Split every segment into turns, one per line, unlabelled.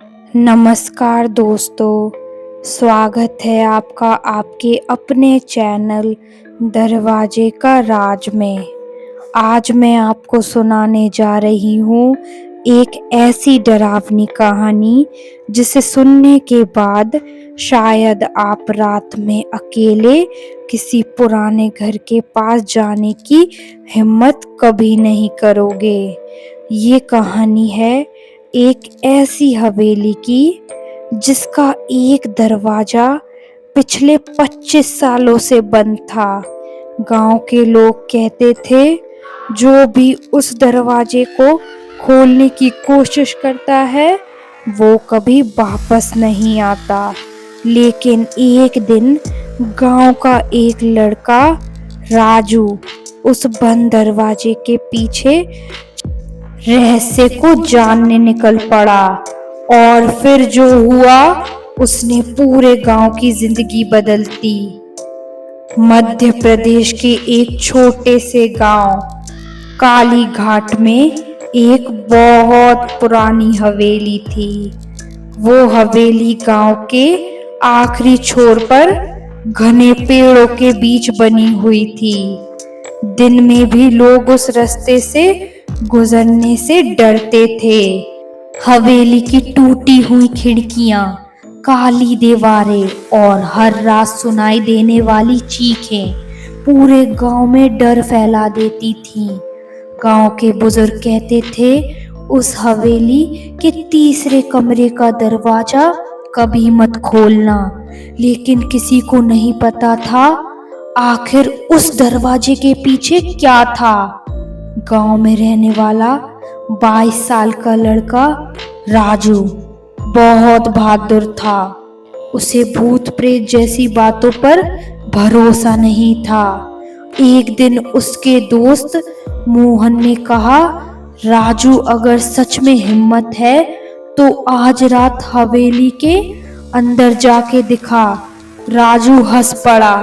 नमस्कार दोस्तों, स्वागत है आपका आपके अपने चैनल दरवाजे का राज में। आज मैं आपको सुनाने जा रही हूँ एक ऐसी डरावनी कहानी जिसे सुनने के बाद शायद आप रात में अकेले किसी पुराने घर के पास जाने की हिम्मत कभी नहीं करोगे। ये कहानी है एक ऐसी हवेली की जिसका एक दरवाजा पिछले 25 सालों से बंद था। गांव के लोग कहते थे जो भी उस दरवाजे को खोलने की कोशिश करता है वो कभी वापस नहीं आता। लेकिन एक दिन गांव का एक लड़का राजू उस बंद दरवाजे के पीछे रहस्य को जानने निकल पड़ा और फिर जो हुआ उसने पूरे गांव की जिंदगी बदल दी। मध्य प्रदेश के एक छोटे से गांव काली घाट में एक बहुत पुरानी हवेली थी। वो हवेली गांव के आखिरी छोर पर घने पेड़ों के बीच बनी हुई थी। दिन में भी लोग उस रास्ते से गुजरने से डरते थे। हवेली की टूटी हुई खिड़कियां, काली दीवारें और हर रात सुनाई देने वाली चीखें पूरे गांव में डर फैला देती थीं। गांव के बुजुर्ग कहते थे उस हवेली के तीसरे कमरे का दरवाजा कभी मत खोलना, लेकिन किसी को नहीं पता था आखिर उस दरवाजे के पीछे क्या था। गांव में रहने वाला 22 साल का लड़का राजू बहुत बहादुर था। उसे भूत प्रेत जैसी बातों पर भरोसा नहीं था। एक दिन उसके दोस्त मोहन ने कहा, राजू अगर सच में हिम्मत है तो आज रात हवेली के अंदर जाके दिखा। राजू हंस पड़ा,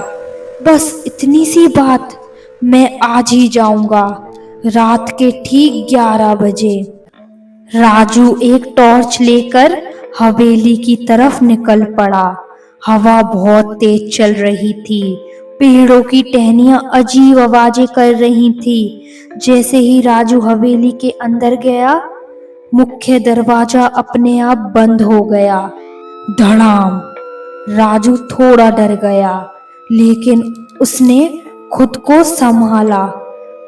बस इतनी सी बात, मैं आज ही जाऊंगा। रात के ठीक 11 बजे राजू एक टॉर्च लेकर हवेली की तरफ निकल पड़ा। हवा बहुत तेज चल रही थी। पेड़ों की टहनियां अजीब आवाजें कर रही थी। जैसे ही राजू हवेली के अंदर गया, मुख्य दरवाजा अपने आप बंद हो गया। धड़ाम। राजू थोड़ा डर गया, लेकिन उसने खुद को संभाला।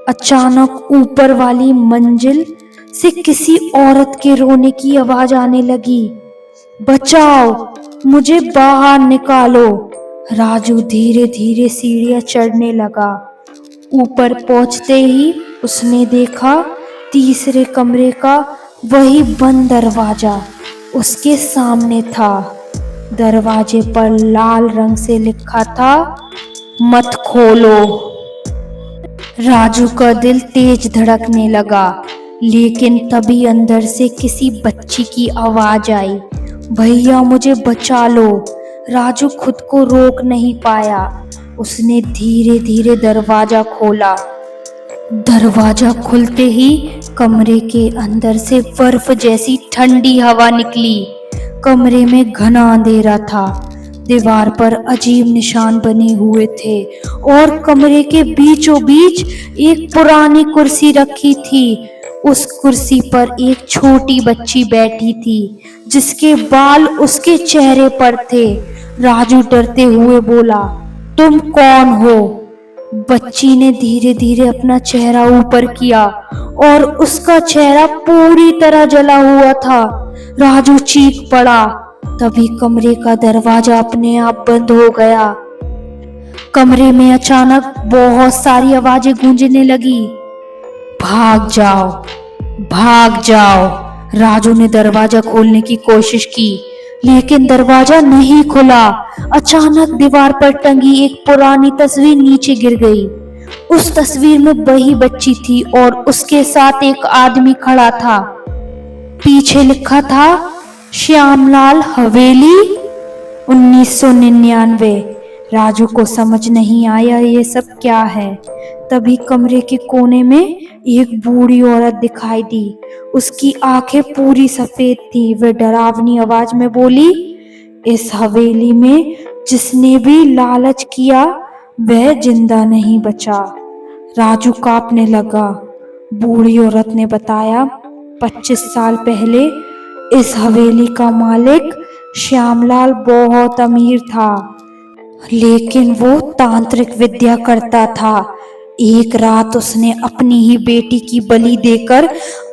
अचानक ऊपर वाली मंजिल से किसी औरत के रोने की आवाज आने लगी। बचाओ, मुझे बाहर निकालो। राजू धीरे धीरे सीढ़ियां चढ़ने लगा। ऊपर पहुंचते ही उसने देखा तीसरे कमरे का वही बंद दरवाजा उसके सामने था। दरवाजे पर लाल रंग से लिखा था, मत खोलो। राजू का दिल तेज धड़कने लगा, लेकिन तभी अंदर से किसी बच्ची की आवाज आई, भैया मुझे बचा लो। राजू खुद को रोक नहीं पाया। उसने धीरे धीरे दरवाजा खोला। दरवाजा खुलते ही कमरे के अंदर से बर्फ जैसी ठंडी हवा निकली। कमरे में घना अंधेरा था। दीवार पर अजीब निशान बने हुए थे और कमरे के बीचों बीच एक पुरानी कुर्सी रखी थी। उस कुर्सी पर एक छोटी बच्ची बैठी थी जिसके बाल उसके चेहरे पर थे। राजू डरते हुए बोला, तुम कौन हो? बच्ची ने धीरे धीरे अपना चेहरा ऊपर किया और उसका चेहरा पूरी तरह जला हुआ था। राजू चीख पड़ा। तभी कमरे का दरवाजा अपने आप बंद हो गया। कमरे में अचानक बहुत सारी आवाजें गूंजने लगी। भाग जाओ, भाग जाओ। राजू ने दरवाजा खोलने की कोशिश की, लेकिन दरवाजा नहीं खुला। अचानक दीवार पर टंगी एक पुरानी तस्वीर नीचे गिर गई। उस तस्वीर में वही बच्ची थी और उसके साथ एक आदमी खड़ा था। पीछे लिखा था, श्यामलाल हवेली 1999। राजू को समझ नहीं आया ये सब क्या है। तभी कमरे के कोने में एक बूढ़ी औरत दिखाई दी। उसकी आंखें पूरी सफेद थी। वह डरावनी आवाज में बोली, इस हवेली में जिसने भी लालच किया वह जिंदा नहीं बचा। राजू कांपने लगा। बूढ़ी औरत ने बताया, 25 साल पहले इस हवेली का मालिक श्यामलाल बहुत अमीर था, लेकिन वो तांत्रिक विद्या करता था। एक रात उसने अपनी ही बेटी की बलि देकर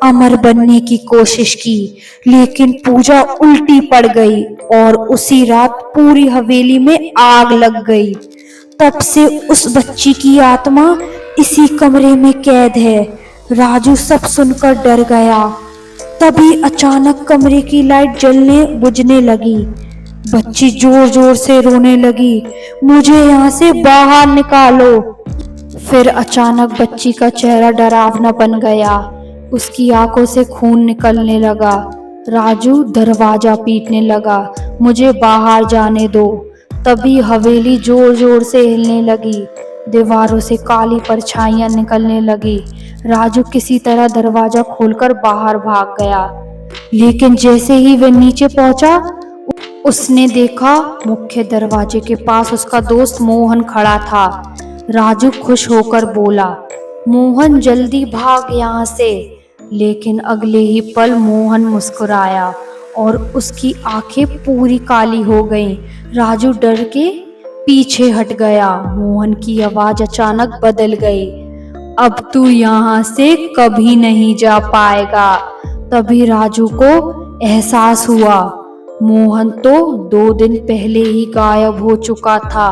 अमर बनने की कोशिश की, लेकिन पूजा उल्टी पड़ गई और उसी रात पूरी हवेली में आग लग गई। तब से उस बच्ची की आत्मा इसी कमरे में कैद है। राजू सब सुनकर डर गया। तभी अचानक कमरे की लाइट जलने बुझने लगी। बच्ची जोर जोर से रोने लगी, मुझे यहाँ से बाहर निकालो। फिर अचानक बच्ची का चेहरा डरावना बन गया। उसकी आंखों से खून निकलने लगा। राजू दरवाजा पीटने लगा, मुझे बाहर जाने दो। तभी हवेली जोर जोर से हिलने लगी। दीवारों से काली परछाइयां निकलने लगी। राजू किसी तरह दरवाजा खोलकर बाहर भाग गया, लेकिन जैसे ही वह नीचे पहुंचा उसने देखा मुख्य दरवाजे के पास उसका दोस्त मोहन खड़ा था। राजू खुश होकर बोला, मोहन जल्दी भाग यहाँ से। लेकिन अगले ही पल मोहन मुस्कुराया और उसकी आंखें पूरी काली हो गईं। राजू डर के पीछे हट गया। मोहन की आवाज अचानक बदल गई, अब तू यहाँ से कभी नहीं जा पाएगा। तभी राजू को एहसास हुआ, मोहन तो 2 दिन पहले ही गायब हो चुका था,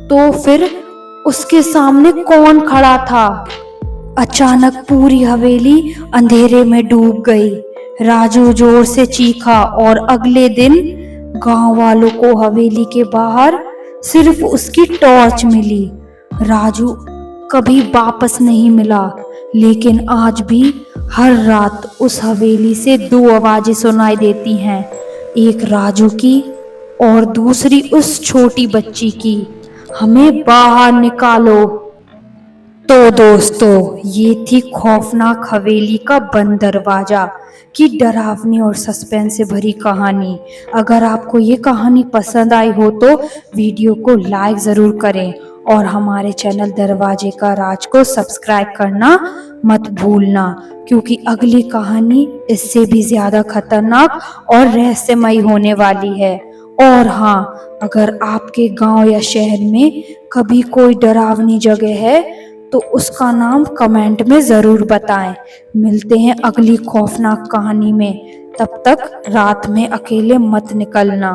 तो फिर उसके सामने कौन खड़ा था। अचानक पूरी हवेली अंधेरे में डूब गई। राजू जोर से चीखा और अगले दिन गांव वालों को हवेली के बाहर सिर्फ उसकी टॉर्च मिली। राजू कभी वापस नहीं मिला, लेकिन आज भी हर रात उस हवेली से 2 आवाजें सुनाई देती हैं, एक राजू की और दूसरी उस छोटी बच्ची की, हमें बाहर निकालो। तो दोस्तों, ये थी खौफनाक हवेली का बंद दरवाजा की डरावनी और सस्पेंस से भरी कहानी। अगर आपको ये कहानी पसंद आई हो तो वीडियो को लाइक ज़रूर करें और हमारे चैनल दरवाजे का राज को सब्सक्राइब करना मत भूलना, क्योंकि अगली कहानी इससे भी ज़्यादा खतरनाक और रहस्यमयी होने वाली है। और हाँ, अगर आपके गांव या शहर में कभी कोई डरावनी जगह है तो उसका नाम कमेंट में ज़रूर बताएं। मिलते हैं अगली खौफनाक कहानी में। तब तक रात में अकेले मत निकलना।